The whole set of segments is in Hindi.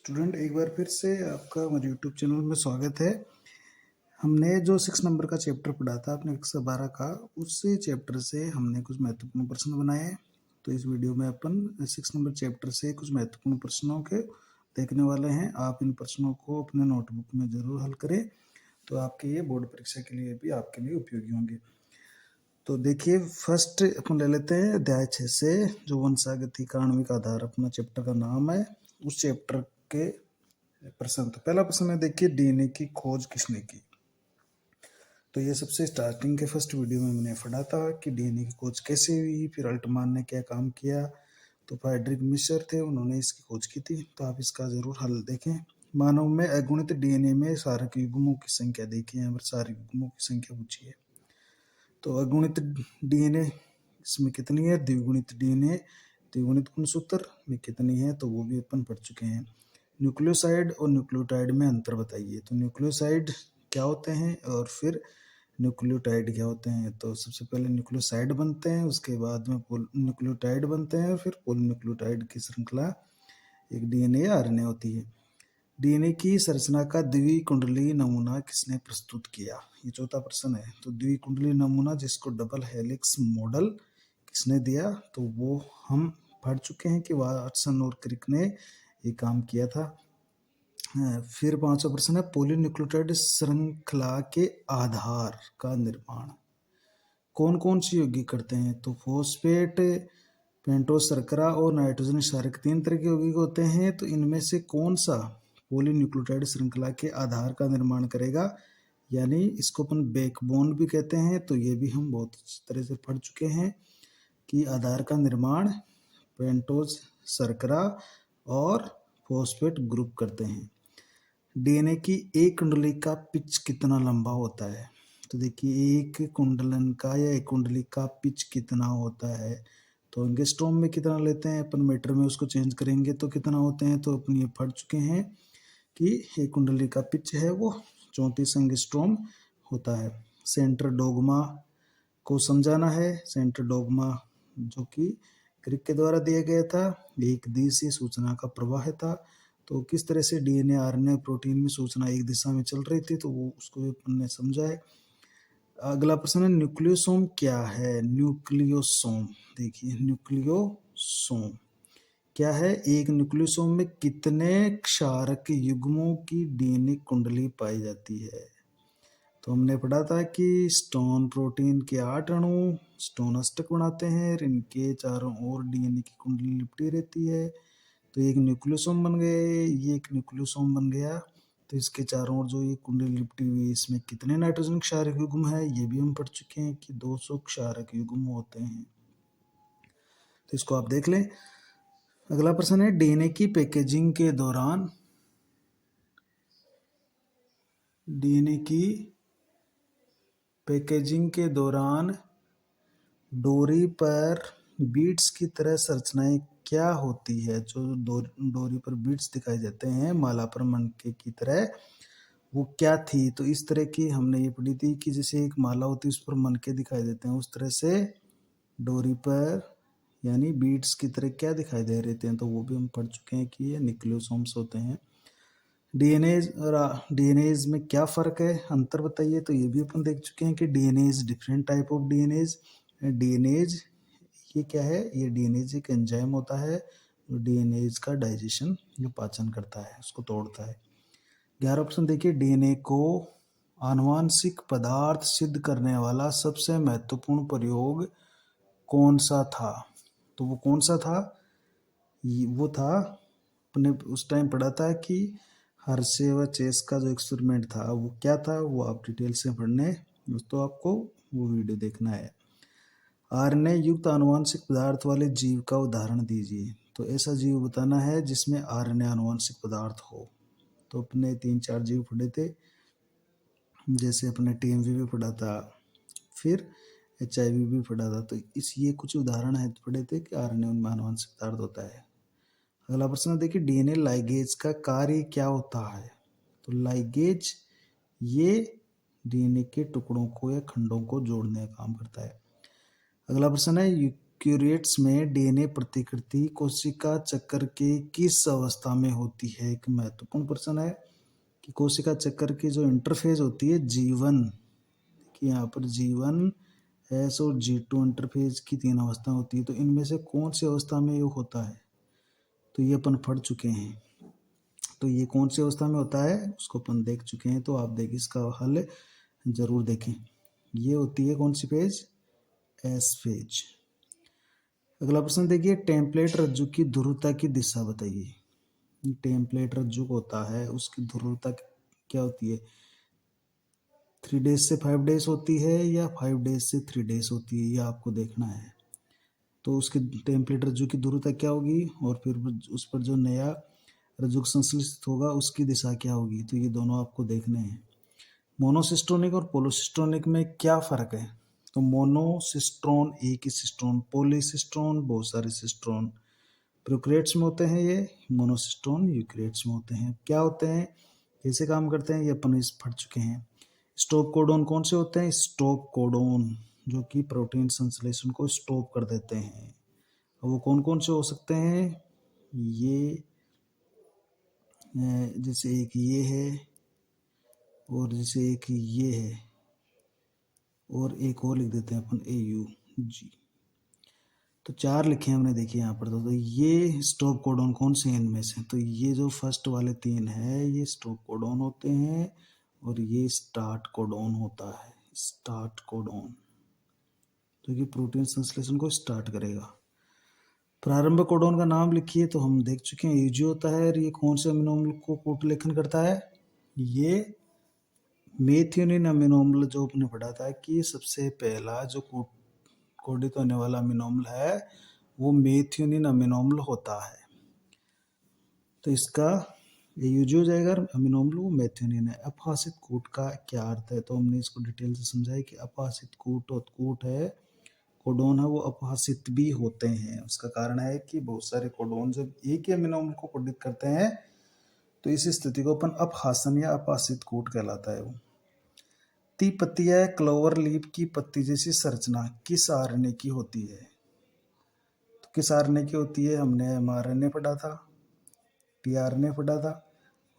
स्टूडेंट, एक बार फिर से आपका हमारे यूट्यूब चैनल में स्वागत है। हमने जो 6 नंबर का चैप्टर पढ़ा था अपने कक्षा 12 का, उस चैप्टर से हमने कुछ महत्वपूर्ण प्रश्न बनाए हैं। तो इस वीडियो में अपन 6 नंबर चैप्टर से कुछ महत्वपूर्ण प्रश्नों के देखने वाले हैं। आप इन प्रश्नों को अपने नोटबुक में जरूर हल करें, तो आपके ये बोर्ड परीक्षा के लिए भी आपके लिए उपयोगी होंगे। तो देखिए, फर्स्ट अपन ले लेते हैं अध्याय 6 से, जो वंशागति का आणविक आधार अपना चैप्टर का नाम है। उस चैप्टर के प्रश्न। तो पहला प्रश्न है, देखिए, डीएनए की खोज किसने की। तो ये सबसे स्टार्टिंग के फर्स्ट वीडियो में मैंने पढ़ा था कि डीएनए की खोज कैसे हुई, फिर अल्टमान ने क्या काम किया। तो फ्रेडरिक मिशर थे, उन्होंने इसकी खोज की थी। तो आप इसका जरूर हल देखें। मानव में अगुणित डीएनए में सारक युग्मों की संख्या देखिए, यहाँ पर सारक युग्मों की संख्या पूछी है। तो अगुणित डीएनए इसमें कितनी है, द्विगुणित डीएनए द्विगुणित गुणसूत्र में कितनी है, तो वो भी अपन पढ़ चुके हैं। न्यूक्लियोसाइड और न्यूक्लियोटाइड में अंतर बताइए। तो न्यूक्लियोसाइड क्या होते हैं और फिर न्यूक्लियोटाइड क्या होते हैं। तो सबसे पहले न्यूक्लियोसाइड बनते हैं, उसके बाद में न्यूक्लियोटाइड बनते हैं, और फिर पॉलीन्यूक्लियोटाइड की श्रृंखला एक डीएनए या आरएनए होती है। डीएनए की संरचना का द्विकुंडलीय नमूना किसने प्रस्तुत किया, ये चौथा प्रश्न है। तो द्विकुंडलीय नमूना, जिसको डबल हेलिक्स मॉडल, किसने दिया, तो वो हम पढ़ चुके हैं कि वाटसन और क्रिक ने ये काम किया था। फिर पांचवा प्रश्न है, पॉलीन्यूक्लियोटाइड श्रृंखला के आधार का निर्माण कौन कौन सी यौगिक करते हैं। तो फॉस्फेट, पेंटोस शर्करा और नाइट्रोजन क्षारक 3 तरह के यौगिक होते हैं। तो इनमें से कौन सा पॉलीन्यूक्लियोटाइड श्रृंखला के आधार का निर्माण करेगा, यानी इसको अपन बैकबोन भी कहते हैं। तो ये भी हम बहुत अच्छी तरह से पढ़ चुके हैं कि आधार का निर्माण पेंटोस शर्करा और फॉस्फेट ग्रुप करते हैं। डीएनए की एक कुंडली का पिच कितना लंबा होता है। तो देखिए, एक कुंडलन का या एक कुंडली का पिच कितना होता है। तो एंगस्ट्रॉम में कितना लेते हैं अपन, मीटर में उसको चेंज करेंगे तो कितना होते हैं। तो अपन ये पढ़ चुके हैं कि एक कुंडली का पिच है वो 34 एंगस्ट्रॉम होता है। सेंटर डोगमा को समझाना है। सेंटर डोगमा जो कि क्रिक के द्वारा दिया गया था, एक दिशात्मक सूचना का प्रवाह था। तो किस तरह से डीएनए, आरएनए, प्रोटीन में सूचना एक दिशा में चल रही थी, तो वो उसको भी अपन ने समझा है। अगला प्रश्न है, न्यूक्लियोसोम क्या है। न्यूक्लियोसोम, देखिए, न्यूक्लियोसोम क्या है। एक न्यूक्लियोसोम में कितने क्षारक युग्मों की डीएनए कुंडली पाई जाती है। तो हमने पढ़ा था कि स्टोन प्रोटीन के 8 अणु स्टोन अष्टक बनाते हैं, और इनके चारों ओर डीएनए की कुंडली लिपटी रहती है। तो एक न्यूक्लियोसोम बन गए, ये एक न्यूक्लियोसोम बन गया। तो इसके चारों ओर जो ये कुंडली लिपटी हुई, इसमें कितने नाइट्रोजन क्षारक युग्म है, ये भी हम पढ़ चुके हैं कि 200 क्षारक युग्म होते हैं। तो इसको आप देख लें। अगला प्रश्न है, डीएनए की पैकेजिंग के दौरान डीएनए की पैकेजिंग के दौरान डोरी पर बीड्स की तरह संरचनाएं क्या होती है। जो डोरी पर बीड्स दिखाई देते हैं माला पर मनके की तरह, वो क्या थी। तो इस तरह की हमने ये पढ़ी थी कि जैसे एक माला होती है, उस पर मनके दिखाई देते हैं, उस तरह से डोरी पर यानी बीड्स की तरह क्या दिखाई दे रहे थे। तो वो भी हम पढ़ चुके हैं कि ये न्यूक्लियोसोम्स होते हैं। डीएनए और डीएनएज में क्या फ़र्क है, अंतर बताइए। तो ये भी अपन देख चुके हैं कि DNAs different type of DNAs. DNAs ये क्या है, ये डीएनएज एक एंजाइम होता है जो डीएनएज का डाइजेशन, जो पाचन करता है, उसको तोड़ता है। 11 ऑप्शन देखिए, डीएनए को आनुवांशिक पदार्थ सिद्ध करने वाला सबसे महत्वपूर्ण प्रयोग कौन सा था। तो वो कौन सा था, वो था, अपने उस टाइम पढ़ा था कि हर्शे व चेस का जो एक्सपेरिमेंट था वो क्या था, वो आप डिटेल से पढ़ने, दोस्तों आपको वो वीडियो देखना है। आरएनए युक्त आनुवांशिक पदार्थ वाले जीव का उदाहरण दीजिए। तो ऐसा जीव बताना है जिसमें आरएनए आनुवांशिक पदार्थ हो। तो अपने 3-4 जीव पढ़े थे, जैसे अपने टीएमवी भी पढ़ा था, फिर एचआईवी भी पढ़ा था। तो इस ये कुछ उदाहरण है पढ़े थे कि आरएनए उनमें आनुवांशिक पदार्थ होता है। अगला प्रश्न देखिए, डीएनए लाइगेज का कार्य क्या होता है। तो लाइगेज ये डीएनए के टुकड़ों को या खंडों को जोड़ने का काम करता है। अगला प्रश्न है, यूकेरियोट्स में डीएनए प्रतिकृति कोशिका चक्र के किस अवस्था में होती है? एक महत्वपूर्ण प्रश्न है कि कोशिका चक्र की जो इंटरफेज होती है G1, कि यहाँ पर G1 S और G2 इंटरफेज की 3 अवस्था होती है, तो इनमें से कौन सी अवस्था में ये होता है? तो ये अपन पढ़ चुके हैं। तो ये कौन सी अवस्था में होता है उसको अपन देख चुके हैं, तो आप देखिए इसका हल जरूर देखें। ये होती है कौन सी फेज? S phase. अगला प्रश्न देखिए, टेम्पलेट रज्जु की ध्रुवता की दिशा बताइए। टेम्पलेट रज्जु होता है उसकी ध्रुवता क्या होती है? 3 डेज से 5 डेज होती है या 5 डेज से 3 डेज होती है, ये आपको देखना है। तो उसके टेम्पलेट रज्जु की ध्रुवता क्या होगी और फिर उस पर जो नया रज्जु संश्लेषित होगा उसकी दिशा क्या होगी, तो ये दोनों आपको देखने हैं। मोनोसिस्टोनिक और पोलोसिस्टोनिक में क्या फर्क है? तो मोनोसिस्ट्रोन एक ही सिस्ट्रोन, पॉलीसिस्ट्रोन बहुत सारे सिस्ट्रोन। प्रोकैरियोट्स में होते हैं ये, मोनोसिस्ट्रोन यूकेरियोट्स में होते हैं। क्या होते हैं, कैसे काम करते हैं, ये अपन इस पढ़ चुके हैं। स्टॉप कोडोन कौन से होते हैं? स्टॉप कोडोन जो कि प्रोटीन संश्लेषण को स्टॉप कर देते हैं। वो कौन कौन से हो सकते हैं? ये जैसे एक ये है और जैसे एक ये है और एक और लिख देते हैं अपन AUG। तो 4 लिखे हमने, देखिए यहाँ पर। तो ये स्टॉप कोडोन कौन से हैं इनमें से? तो ये जो फर्स्ट वाले 3 है ये स्टॉप कोडोन होते हैं और ये स्टार्ट कोडोन होता है। स्टार्ट कोडोन जो कि प्रोटीन संश्लेषण को स्टार्ट करेगा। प्रारंभ कोडोन का नाम लिखिए, तो हम देख चुके हैं AUG होता है। और ये कौन से अमीनो अम्ल को कोड लेखन करता है? ये मेथियोनिन अमीनो अम्ल जो आपने पढ़ा था कि सबसे पहला जो कोडित होने वाला अमीनो अम्ल है वो मेथियोनिन अमीनो अम्ल होता है। तो इसका AUG हो जाएगा, अमीनो अम्ल वो मेथियोनिन है। अपहासित कूट का क्या अर्थ है? तो हमने इसको डिटेल से समझाया कि अपहासित कूट है, कोडोन है, वो अपहासित भी होते हैं। उसका कारण है कि बहुत सारे कोडोन जब एक ही अमीनो अम्ल को कोडित करते हैं तो इस स्थिति को अपन अपहासन या अपहासित कूट कहलाता है। वो ती पत्ती है क्लोवर लीफ की पत्ती जैसी संरचना किस आरएनए की होती है? तो किस आरएनए की होती है? हमने mRNA पढ़ा था, tRNA पढ़ा था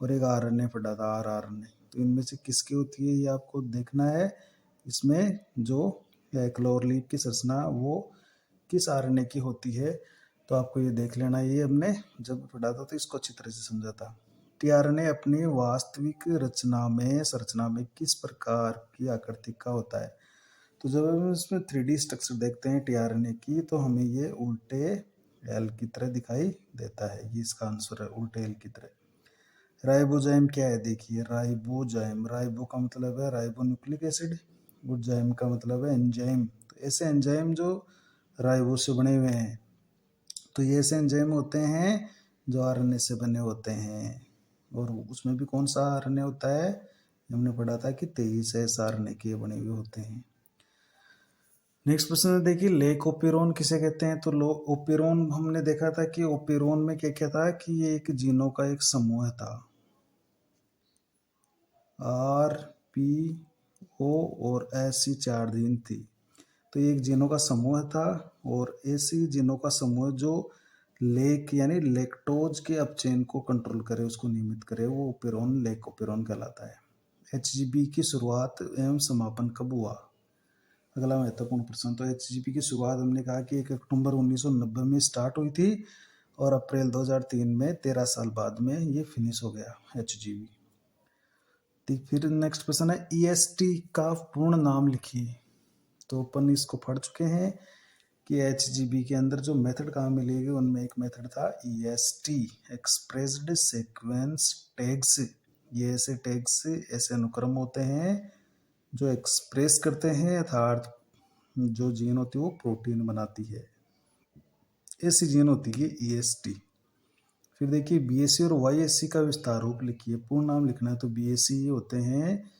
और एक RNA पढ़ा था, rRNA। तो इनमें से किसकी होती है ये आपको देखना है। इसमें जो क्लोवर लीफ की संरचना वो किस आरएनए की होती है, तो आपको ये देख लेना। ये हमने जब पढ़ा था तो इसको अच्छी तरह से समझा था। टीआरएनए अपनी वास्तविक संरचना में किस प्रकार की आकृति का होता है? तो जब हम इसमें 3D स्ट्रक्चर देखते हैं टीआरएनए की तो हमें ये उल्टे एल की तरह दिखाई देता है। ये इसका आंसर है, उल्टे एल की तरह। राइबोजाइम क्या है? देखिए राइबोजाइम, राइबो का मतलब है राइबो न्यूक्लिक एसिड और जाइम का मतलब है एंजाइम। तो ऐसे एंजाइम जो राइबो से बने हुए हैं, तो ये ऐसे एंजाइम होते हैं जो आरएनए से बने होते हैं। और उसमें भी कौन सा आरएनए होता है? हमने पढ़ा था कि 23 ऐसे आरएनए के बने हुए होते हैं। नेक्स्ट प्रश्न देखिए, लेक ओपेरोन किसे कहते हैं? तो ओपेरोन हमने देखा था कि ओपेरोन में क्या क्या था कि ये एक जीनों का एक समूह था। RPO और SC 4 जीन थी। तो एक जीनों का समूह था और ऐसी जीनों का समूह जो लेक यानी लेक्टोज के अपचयन को कंट्रोल करे, उसको नियमित करे, वो ओपेरोन लेक ओपेरोन कहलाता है। HGB की शुरुआत एवं समापन कब हुआ? अगला महत्वपूर्ण प्रश्न। तो HGB की शुरुआत हमने कहा कि 1 अक्टूबर 1990 में स्टार्ट हुई थी और अप्रैल 2003 में 13 साल बाद में ये फिनिश हो गया HGB। फिर नेक्स्ट प्रश्न है EST का पूर्ण नाम लिखिए। तो अपन इसको पढ़ चुके हैं कि HGB के अंदर जो मेथड कहाँ मिलेगी, उनमें एक मेथड था EST, एक्सप्रेस्ड सीक्वेंस टैग्स। ये ऐसे टैग्स, ऐसे अनुक्रम होते हैं जो एक्सप्रेस करते हैं अर्थात जो जीन होती है वो प्रोटीन बनाती है, ऐसी जीन होती है EST। फिर देखिए BAC और YAC का विस्तार रूप लिखिए। पूर्ण नाम लिखना है। तो BAC ये होते हैं,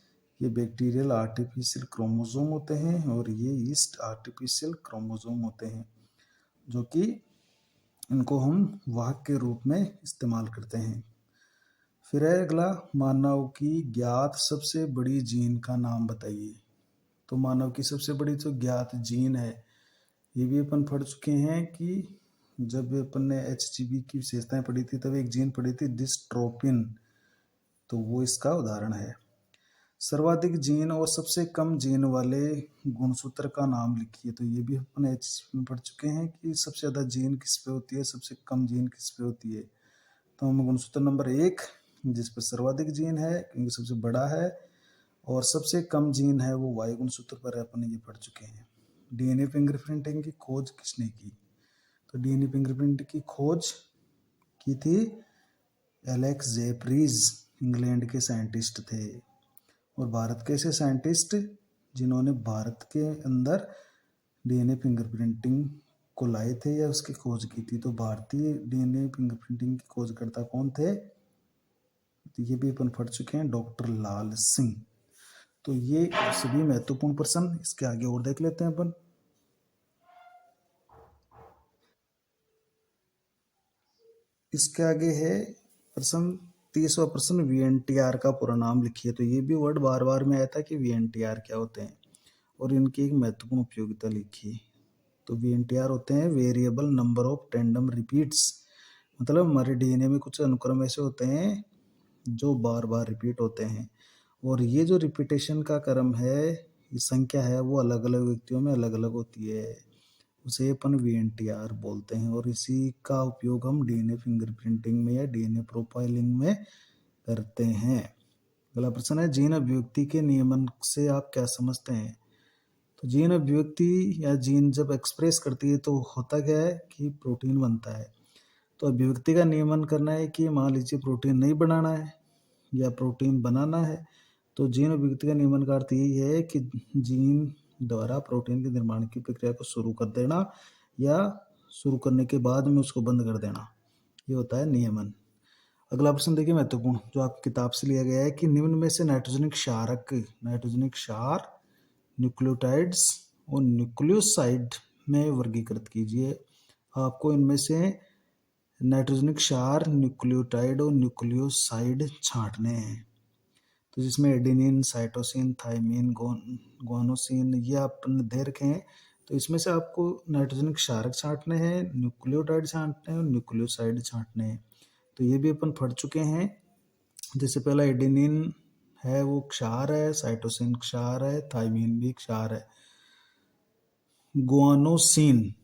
ये बैक्टीरियल आर्टिफिशियल क्रोमोसोम होते हैं और ये ईस्ट आर्टिफिशियल क्रोमोसोम होते हैं जो कि इनको हम वाहक के रूप में इस्तेमाल करते हैं। फिर है अगला, मानव की ज्ञात सबसे बड़ी जीन का नाम बताइए। तो मानव की सबसे बड़ी जो ज्ञात जीन है ये भी अपन पढ़ चुके हैं कि जब अपन ने HGB की विशेषताएं पढ़ी थी तब एक जीन पढ़ी थी डिस्ट्रोफिन, तो वो इसका उदाहरण है। सर्वाधिक जीन और सबसे कम जीन वाले गुणसूत्र का नाम लिखिए, तो ये भी अपन HGB में पढ़ चुके हैं कि सबसे ज़्यादा जीन किस पे होती है, सबसे कम जीन किस पे होती है। तो हम गुणसूत्र नंबर 1 जिस पर सर्वाधिक जीन है क्योंकि सबसे बड़ा है और सबसे कम जीन है वो वाई गुणसूत्र पर है, अपन ये पढ़ चुके हैं। DNA फिंगरप्रिंटिंग की खोज किसने की? तो DNA फिंगरप्रिंट की खोज की थी एलेक्स जेपरीज, इंग्लैंड के साइंटिस्ट थे। और भारत के ऐसे साइंटिस्ट जिन्होंने भारत के अंदर DNA फिंगरप्रिंटिंग को लाए थे या उसकी खोज की थी, तो भारतीय DNA फिंगरप्रिंटिंग की खोजकर्ता कौन थे? तो ये भी अपन पढ़ चुके हैं, डॉक्टर लाल सिंह। तो ये सभी महत्वपूर्ण प्रश्न, इसके आगे और देख लेते हैं अपन। इसके आगे है प्रश्न 30वां प्रश्न, VNTR का पूरा नाम लिखिए। तो ये भी वर्ड बार बार में आया था कि VNTR क्या होते हैं और इनकी एक महत्वपूर्ण उपयोगिता लिखिए। तो VNTR होते हैं variable number of tandem repeats, मतलब हमारे DNA में कुछ अनुक्रम ऐसे होते हैं जो बार बार रिपीट होते हैं और ये जो रिपीटेशन का क्रम है, ये संख्या है, वो अलग अलग व्यक्तियों में अलग अलग होती है, उसे अपन VNTR बोलते हैं और इसी का उपयोग हम DNA फिंगरप्रिंटिंग में या DNA प्रोफाइलिंग में करते हैं। अगला प्रश्न है, जीन अभिव्यक्ति के नियमन से आप क्या समझते हैं? तो जीन अभिव्यक्ति या जीन जब एक्सप्रेस करती है तो होता क्या है कि प्रोटीन बनता है। तो अभिव्यक्ति का नियमन करना है कि मान लीजिए प्रोटीन नहीं बनाना है या प्रोटीन बनाना है, तो जीन अभिव्यक्ति का नियमन का अर्थ यही है कि जीन द्वारा प्रोटीन के निर्माण की प्रक्रिया को शुरू कर देना या शुरू करने के बाद में उसको बंद कर देना, ये होता है नियमन। अगला प्रश्न देखिए महत्वपूर्ण, जो आपकी किताब से लिया गया है कि निम्न में से नाइट्रोजनिक क्षार न्यूक्लियोटाइड्स और न्यूक्लियोसाइड में वर्गीकृत कीजिए। आपको इनमें से नाइट्रोजनिक क्षार, न्यूक्लियोटाइड और न्यूक्लियोसाइड छांटने हैं। तो जिसमें एडेनिन, साइटोसिन, थाइमिन, गुआनोसिन ये आपने दे रखे हैं। तो इसमें से आपको नाइट्रोजनिक क्षारक छांटने हैं, न्यूक्लियोटाइड छांटने हैं और न्यूक्लियोसाइड छांटने हैं। तो ये भी अपन पढ़ चुके हैं। जैसे पहला एडेनिन है वो क्षार है, साइटोसिन क्षार है, थाइमिन भी क्षार है। गुआनोसिन,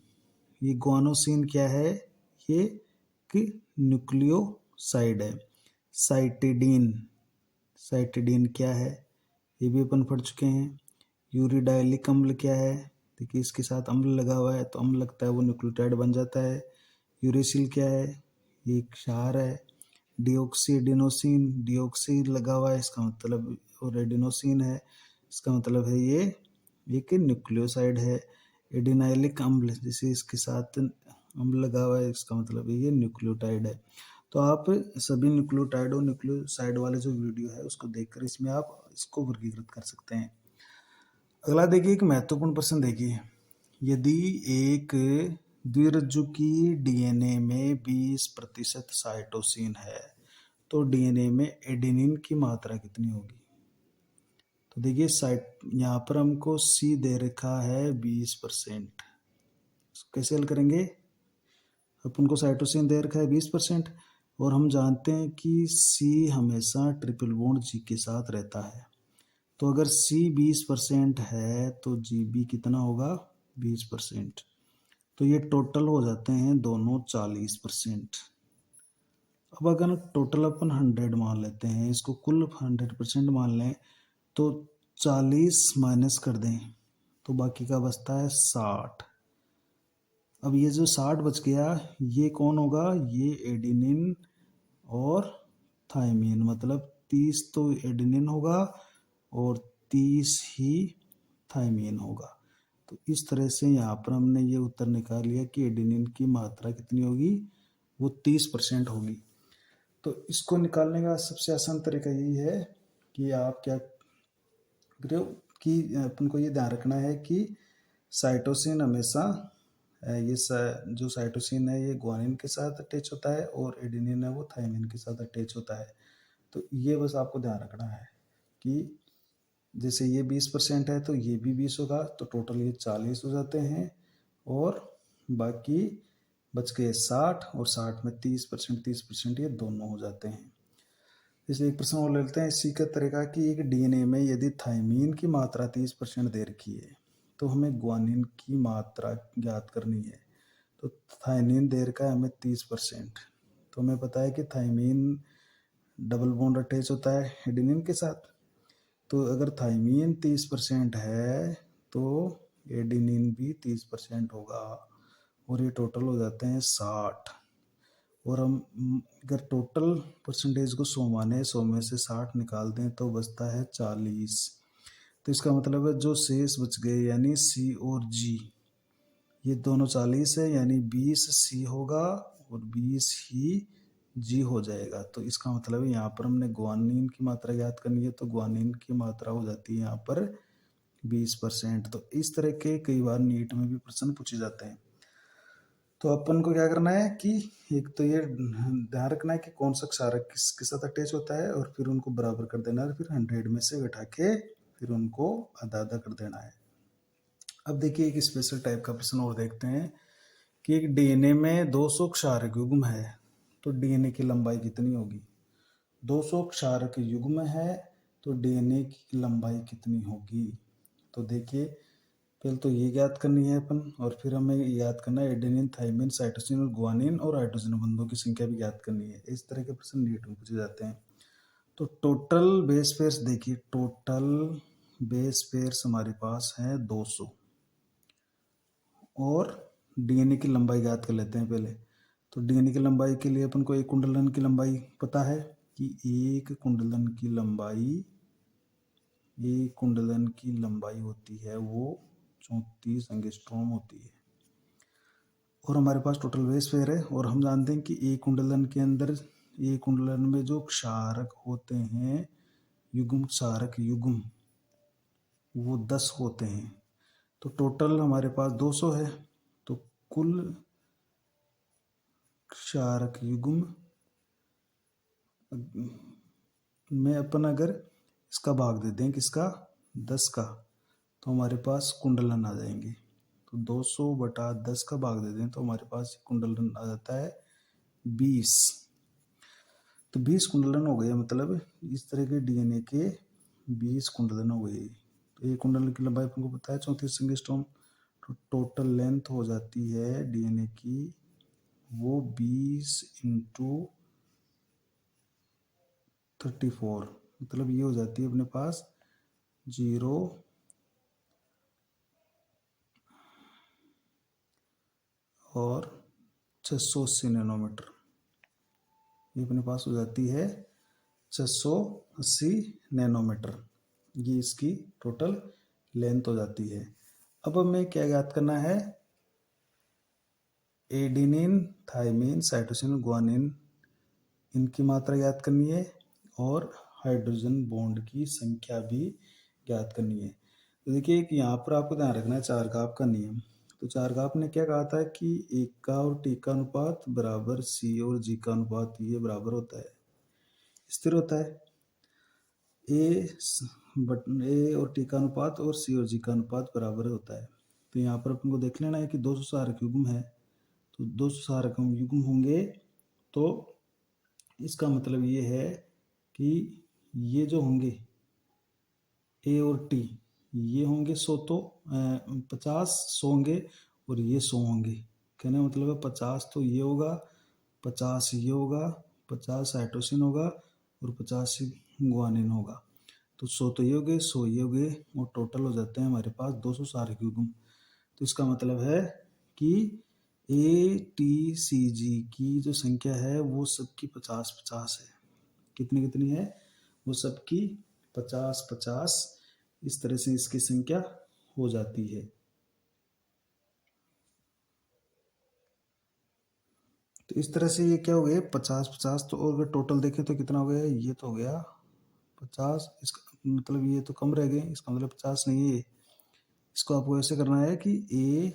ये गुआनोसिन क्या है? ये कि न्यूक्लियोसाइड है। साइटिडीन, साइटिडीन क्या है? ये भी अपन पढ़ चुके हैं। यूरिडाइलिक अम्ल क्या है? देखिए इसके साथ अम्ल लगा हुआ है तो अम्ल लगता है वो न्यूक्लियोटाइड बन जाता है। यूरेसिल क्या है? ये क्षार है। डिऑक्सी एडिनोसिन, डिऑक्सी लगा हुआ है इसका मतलब, और एडिनोसिन है इसका मतलब है ये एक न्यूक्लियोसाइड है। एडिनाइलिक अम्ल, जैसे इसके साथ अम्ल लगा हुआ है इसका मतलब है ये न्यूक्लियोटाइड है। तो आप सभी न्यूक्लियोटाइड और न्यूक्लियोसाइड वाले जो वीडियो है उसको देखकर इसमें आप इसको वर्गीकृत कर सकते हैं। अगला देखिए एक महत्वपूर्ण प्रश्न देखिए, यदि एक द्विरज्जुकी DNA में 20% साइटोसिन है तो DNA में एडेनिन की मात्रा कितनी होगी? तो देखिए साइट यहाँ पर हमको C दे रखा है 20%, कैसे हल करेंगे? अपन को साइटोसिन दे रखा है 20% और हम जानते हैं कि C हमेशा ट्रिपल बॉन्ड G के साथ रहता है। तो अगर C 20% है तो GB कितना होगा? 20%। तो ये टोटल हो जाते हैं दोनों 40%। अब अगर टोटल अपन 100 मान लेते हैं, इसको कुल 100% मान लें तो 40 माइनस कर दें तो बाकी का बचता है 60। अब ये जो 60 बच गया ये कौन होगा? ये एडेनिन और थाइमिन, मतलब 30 तो एडेनिन होगा और 30 ही थाइमिन होगा। तो इस तरह से यहाँ पर हमने ये उत्तर निकाल लिया कि एडेनिन की मात्रा कितनी होगी? वो 30% होगी। तो इसको निकालने का सबसे आसान तरीका यही है कि आप क्या करो कि अपन को ये ध्यान रखना है कि साइटोसिन हमेशा जो साइटोसिन है ये ग्वानिन के साथ अटैच होता है और एडेनिन है वो थाइमिन के साथ अटैच होता है। तो ये बस आपको ध्यान रखना है कि जैसे ये 20% है तो ये भी 20 होगा, तो टोटल ये 40 हो जाते हैं और बाकी बच गए 60 और 60 में 30% ये दोनों हो जाते हैं। इसलिए एक प्रश्न और ले लेते हैं इसी का तरीका कि एक डीएनए में यदि थायमीन की मात्रा 30% दे रखी है तो हमें ग्वानिन की मात्रा ज्ञात करनी है। तो थायमीन दे रखा है हमें 30%, तो हमें पता है कि थायमीन डबल बॉन्ड अटैच होता है एडेनिन के साथ। तो अगर थायमीन 30% है तो एडेनिन भी 30% होगा और ये टोटल हो जाते हैं 60। और हम अगर टोटल परसेंटेज को 100 माने, 100 में से 60 निकाल दें तो बचता है 40। तो इसका मतलब है जो शेष बच गए यानी सी और जी, ये दोनों 40 है, यानी 20 सी होगा और 20 ही जी हो जाएगा। तो इसका मतलब है यहाँ पर हमने ग्वानिन की मात्रा याद करनी है, तो ग्वानिन की मात्रा हो जाती है यहाँ पर 20%। तो इस तरह के कई बार नीट में भी प्रश्न पूछे जाते हैं। तो अपन को क्या करना है कि एक तो ये ध्यान रखना है कि कौन सा क्षारक किसके साथ अटैच होता है और फिर उनको बराबर कर देना है, फिर 100 में से घटा के फिर उनको आधा आधा कर देना है। अब देखिए एक स्पेशल टाइप का प्रश्न और देखते हैं कि एक डीएनए में 200 क्षारक युग्म है तो डीएनए की लंबाई कितनी होगी। 200 क्षारक युग्म है तो डीएनए की लंबाई कितनी होगी। तो देखिए पहले तो ये ज्ञात करनी है अपन, और फिर हमें याद करना है एडेनिन, थाइमिन, साइटोसिन और ग्वानिन और हाइड्रोजन बंधों की संख्या भी ज्ञात करनी है। इस तरह के प्रश्न नीट में पूछे जाते हैं। तो टोटल बेस पेयर्स देखिए, टोटल बेस पेयर्स हमारे पास है 200 और डीएनए की लंबाई ज्ञात कर लेते हैं पहले। तो डीएनए की लंबाई के लिए अपन को एक कुंडलन की लंबाई पता है कि एक कुंडलन की लंबाई होती है वो 34 एंगस्ट्रॉम होती है। और हमारे पास टोटल बेस पेयर है और हम जानते हैं कि एक कुंडलन के अंदर, एक कुंडलन में जो क्षारक होते हैं युग्म, क्षारक युग्म वो 10 होते हैं। तो टोटल हमारे पास 200 है, तो कुल क्षारक युग्म में अपन अगर इसका भाग दे दें किसका, 10 का, तो हमारे पास कुंडलन आ जाएंगे। तो 200/10 का भाग दे दें तो हमारे पास कुंडलन आ जाता है 20। तो 20 कुंडलन हो गए, मतलब इस तरह के डीएनए के 20 कुंडलन हो गए। तो एक कुंडलन की लंबाई आपको पता है 34 एंगस्ट्रॉम। तो टोटल लेंथ हो जाती है डीएनए की वो 20 × 34, मतलब ये हो जाती है अपने पास 0 और 680 नैनोमीटर। ये अपने पास हो जाती है 680 नैनोमीटर, ये इसकी टोटल लेंथ हो जाती है। अब हमें क्या ज्ञात करना है, एडेनिन, थाइमिन, साइटोसिन, ग्वानिन इनकी मात्रा ज्ञात करनी है और हाइड्रोजन बॉन्ड की संख्या भी ज्ञात करनी है। तो देखिए एक यहाँ पर आपको ध्यान रखना है चारघात का नियम। तो चारघात ने क्या कहा था कि एक का और टी का अनुपात बराबर सी और जी का अनुपात ये बराबर होता है, स्थिर होता है। ए और टी का अनुपात और सी और जी का अनुपात बराबर होता है। तो यहाँ पर अपन को देख लेना है कि 200 क्षारक युग्म है, तो 200 क्षारक युग्म होंगे तो इसका मतलब ये है कि ये जो होंगे ए और टी ये होंगे 100, तो 50 100 होंगे और ये 100 होंगे। कहने का मतलब है 50 तो ये होगा, 50 ये होगा, 50 साइटोसिन होगा और 50 ग्वानिन होगा। तो 100 तो ये हो गए, 100 ये हो गए और टोटल हो जाते हैं हमारे पास 200 क्षारक युग्म। तो इसका मतलब है कि ए टी सी जी की जो संख्या है वो सबकी 50-50 है। कितनी कितनी है, वो सबकी 50-50, इस तरह से इसकी संख्या हो जाती है। तो इस तरह से ये क्या हो गया 50-50। तो और अगर टोटल देखें तो कितना हो गया, ये तो हो गया 50, इसका मतलब ये तो कम रह गए, इसका मतलब 50 नहीं है। इसको आपको ऐसे करना है कि ए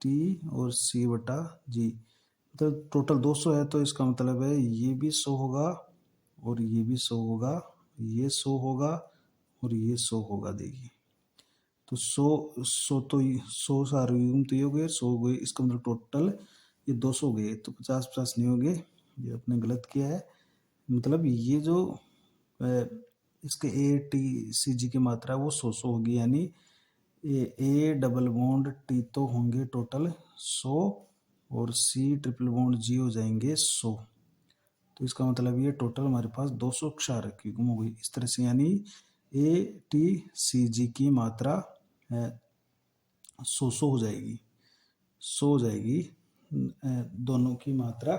टी और सी बटा जी, मतलब टोटल 200 है तो इसका मतलब है ये भी 100 होगा और ये भी 100 होगा, ये 100 होगा और ये 100 होगा। देखिए तो 100 सारे युग्म तो ये हो गए, 100 हो गए, इसका मतलब टोटल ये 200 हो गए, तो 50 नहीं हो गए, ये अपने गलत किया है। मतलब ये जो इसके ATCG की मात्रा है वो 100 होगी, यानी ए डबल बॉन्ड टी तो होंगे टोटल 100 और C ट्रिपल बॉन्ड G हो जाएंगे 100। तो इसका मतलब ये टोटल हमारे पास 200 क्षारक की गुम हो गई। इस तरह से यानी ATCG की मात्रा 100 हो जाएगी, 100 हो जाएगी दोनों की मात्रा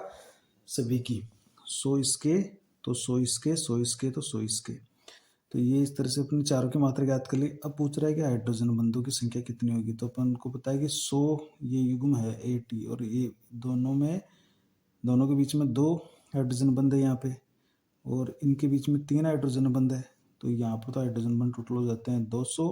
सभी की, 100 इसके तो 100 इसके, 100 इसके तो 100 इसके। तो ये इस तरह से अपनी चारों की मात्रा ज्ञात कर ली। अब पूछ रहा है कि हाइड्रोजन बंधुओं की संख्या कितनी होगी, तो अपन को पता है कि 100 ये युग्म है AT और ये दोनों के बीच में 2 हाइड्रोजन बंध है यहाँ पे, और इनके बीच में 3 हाइड्रोजन बंध है। तो यहाँ पर तो हाइड्रोजन बंध टोटल हो जाते हैं 200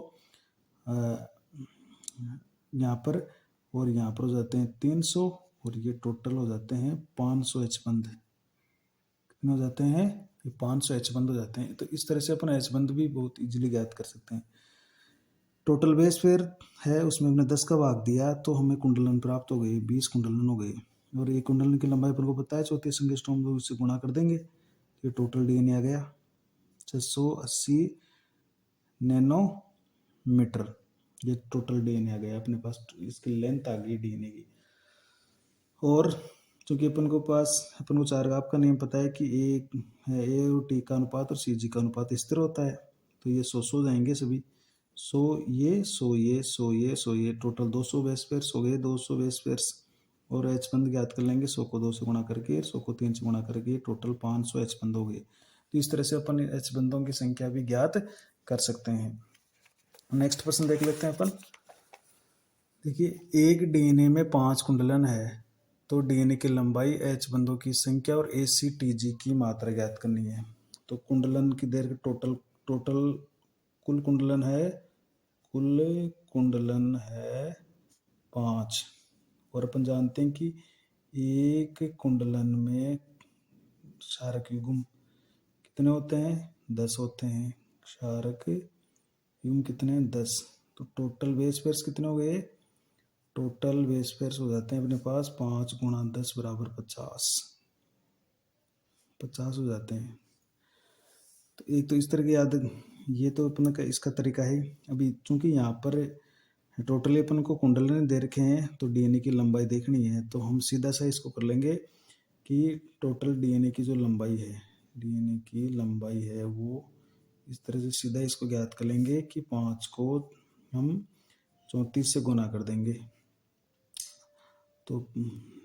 यहाँ पर, और यहाँ पर हो जाते हैं 300, और ये टोटल हो जाते हैं 500 H बंध। कितने हो जाते हैं, ये 500 H बंध हो जाते हैं। तो इस तरह से अपन H बंध भी बहुत इजीली ज्ञात कर सकते हैं। टोटल बेस पेयर है, उसमें हमने 10 का भाग दिया तो हमें कुंडलन प्राप्त हो गई, 20 कुंडलन हो गए। और ये कुंडलन की लंबाई अपन को पता है 34 एंगस्ट्रॉम, तो उससे गुणा कर देंगे, ये टोटल DNA आ गया 680 नैनोमीटर। ये टोटल DNA आ गया अपने पास, इसकी लेंथ आ गई DNA की। और चूंकि अपन को चारघाव का नियम पता है कि A और T का अनुपात और CG का अनुपात स्थिर होता है, तो ये 100 हो जाएंगे सभी, 100 ये 100 ये 100 ये 100 ये, टोटल 200 बेस पेयर्स हो गए, 200 बेस पेयर्स। और H बंध ज्ञात कर लेंगे, 100 को 2 से गुणा करके, 100 को 3 से गुणा करके, टोटल 500 H बंध हो गए। तो इस तरह से अपन H बंधों की संख्या भी ज्ञात कर सकते हैं। नेक्स्ट प्रश्न देख लेते हैं अपन। देखिए, एक DNA में 5 कुंडलन है, तो DNA की लंबाई, H बंधों की संख्या और ACTG की मात्रा ज्ञात करनी है। तो कुंडलन की देर टोटल कुल कुंडलन है 5, और अपन जानते हैं कि एक कुंडलन में क्षारक युग्म कितने होते हैं, 10 होते हैं। क्षारक युग्म कितने हैं, 10। तो टोटल बेस पेयर्स कितने हो गए, टोटल बेस पेयर्स हो जाते हैं अपने पास 5 गुणा 10 बराबर 50 हो जाते हैं। तो एक तो इस तरह की याद, ये तो अपन का इसका तरीका है। अभी चूंकि यहाँ पर टोटली अपन को कुंडलन दे रखे हैं, तो DNA की लंबाई देखनी है, तो हम सीधा सा इसको कर लेंगे कि टोटल DNA की जो लंबाई है, DNA की लंबाई है वो इस तरह से सीधा इसको ज्ञात कर लेंगे कि 5 को हम 34 से गुना कर देंगे, तो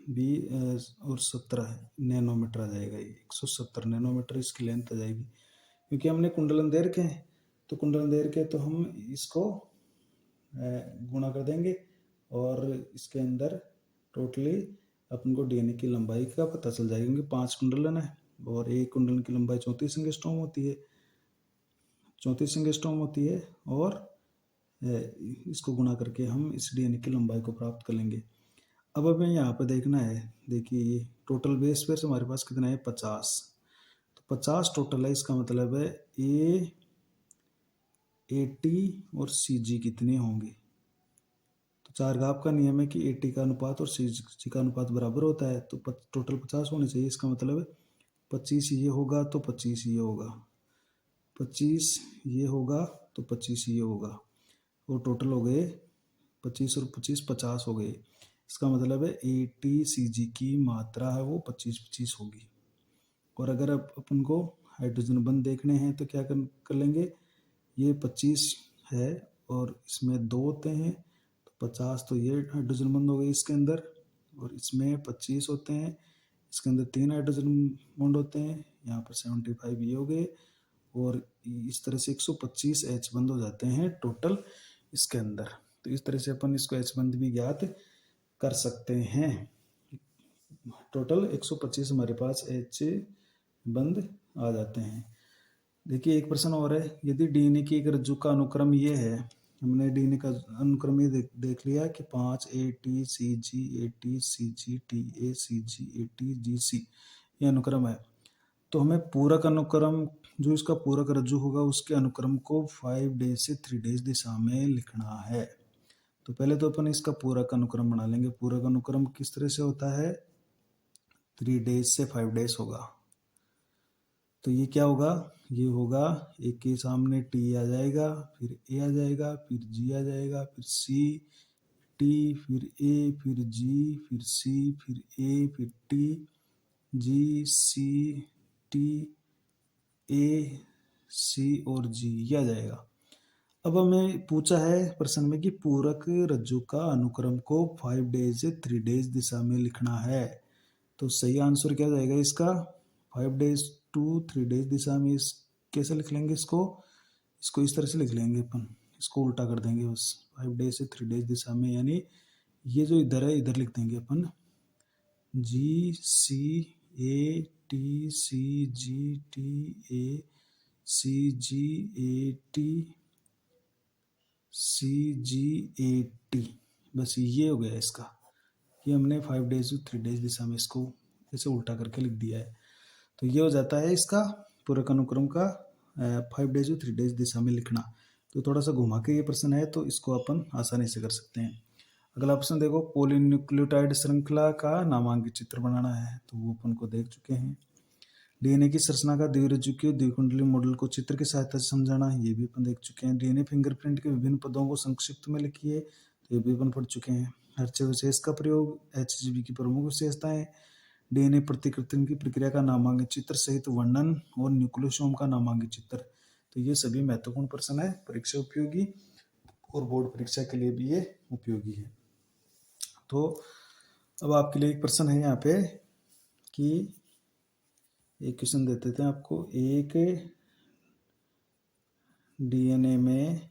20 और 17 नैनोमीटर आ जाएगा, ये 170 नैनोमीटर इसकी लेंथ आ जाएगी। क्योंकि हमने कुंडलन दे रखे हैं, तो कुंडलन दे रखे तो हम इसको गुणा कर देंगे, और इसके अंदर टोटली अपन को DNA की लंबाई का पता चल जाएगा, क्योंकि 5 कुंडलन है और एक कुंडलन की लंबाई 34 एंगस्ट्रॉम होती है, 34 एंगस्ट्रॉम होती है, और इसको गुणा करके हम इस DNA की लंबाई को प्राप्त कर लेंगे। अब हमें यहाँ पे देखना है, देखिए ये टोटल बेस पेयर हमारे पास कितना है, 50। तो 50 टोटल है, इसका मतलब है AT और CG कितने होंगे। तो चारघाव का नियम है कि AT का अनुपात और CG का अनुपात बराबर होता है, तो टोटल 50 होने चाहिए। इसका मतलब है 25 ये होगा तो 25 ये होगा, 25 ये होगा तो 25 ये होगा, और टोटल हो गए 25 और 25 50 हो गए। इसका मतलब है ATCG की मात्रा है वो 25 होगी। और अगर अपन को हाइड्रोजन बंध देखने हैं तो क्या कर लेंगे, ये 25 है और इसमें 2 होते हैं, तो 50 तो ये हाइड्रोजन बंध हो गए इसके अंदर, और इसमें 25 होते हैं, इसके अंदर 3 हाइड्रोजन बॉन्ड होते हैं, यहाँ पर 75 ये हो गए, और इस तरह से 125 H बंध हो जाते हैं टोटल इसके अंदर। तो इस तरह से अपन इसको H बंध भी ज्ञात कर सकते हैं। टोटल 125 हमारे पास H बंध आ जाते हैं। देखिए, एक प्रश्न और है, यदि DNA की एक रज्जु का अनुक्रम ये है, हमने DNA का अनुक्रम ये देख लिया कि 5 ATCG ATCG TA CG ATGC ये अनुक्रम है, तो हमें पूरक अनुक्रम जो इसका पूरक रज्जु होगा उसके अनुक्रम को 5 डेज से 3 डेज दिशा में लिखना है। तो पहले तो अपन इसका पूरक अनुक्रम बना लेंगे। पूरक अनुक्रम किस तरह से होता है, 3 डेज से 5 डेज होगा। तो ये क्या होगा, ये होगा ए के सामने टी आ जाएगा, फिर ए आ जाएगा, फिर जी आ जाएगा, फिर सी, टी, फिर ए, फिर जी, फिर सी, फिर ए, फिर T, ji, C, T, A, सी और जी, ये आ जाएगा। अब हमें पूछा है प्रश्न में कि पूरक रज्जु का अनुक्रम को 5 डेज से 3 डेज दिशा में लिखना है। तो सही आंसर क्या जाएगा इसका, 5 डेज टू 3 डेज दिशा में। इस कैसे लिख लेंगे इसको, इसको इस तरह से लिख लेंगे अपन, इसको उल्टा कर देंगे बस, 5 डेज से 3 डेज दिशा में, यानी ये जो इधर है इधर लिख देंगे अपन, G C A T, C G T A, C G A T, C G A T, बस ये हो गया इसका। ये हमने 5 डेज टू 3 डेज दिशा में इसको ऐसे उल्टा करके लिख दिया है। तो ये हो जाता है इसका पूरक अनुक्रम का 5 डेज टू 3 डेज दिशा में लिखना। तो थोड़ा सा घुमा के ये प्रश्न है, तो इसको अपन आसानी से कर सकते हैं। अगला ऑप्शन देखो, पॉलीन्यूक्लियोटाइड श्रृंखला का नामांकित चित्र बनाना है, तो वो अपन को देख चुके हैं। डीएनए की संरचना का द्विरज्जु के द्विकुंडलीय मॉडल को चित्र की सहायता से समझाना, ये भी अपन देख चुके हैं। डीएनए फिंगरप्रिंट के विभिन्न पदों को संक्षिप्त में लिखिए, तो ये भी अपन पढ़ चुके हैं। हर्षे विशेष का प्रयोग, एचजीबी की प्रमुख विशेषताएं, डीएनए प्रतिकृति की प्रक्रिया का नामांकित चित्र सहित वर्णन और न्यूक्लियोसोम का नामांकित चित्र। तो ये सभी महत्वपूर्ण प्रश्न है, परीक्षा उपयोगी और बोर्ड परीक्षा के लिए भी ये उपयोगी है। तो अब आपके लिए एक प्रश्न है यहाँ पे कि एक क्वेश्चन दे देते हैं आपको, एक डीएनए में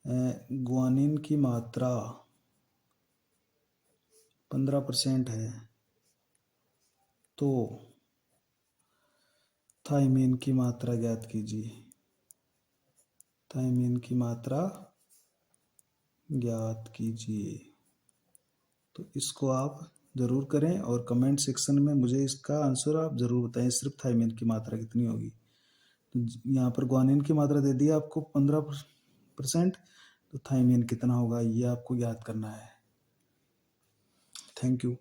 ग्वानिन की मात्रा 15% है, तो थाइमिन की मात्रा ज्ञात कीजिए। थाइमिन की मात्रा ज्ञात कीजिए। तो इसको आप ज़रूर करें और कमेंट सेक्शन में मुझे इसका आंसर आप ज़रूर बताएं, सिर्फ थाइमिन की मात्रा कितनी होगी। तो यहाँ पर ग्वानिन की मात्रा दे दी आपको 15%, तो थाइमिन कितना होगा ये आपको याद करना है। Thank you.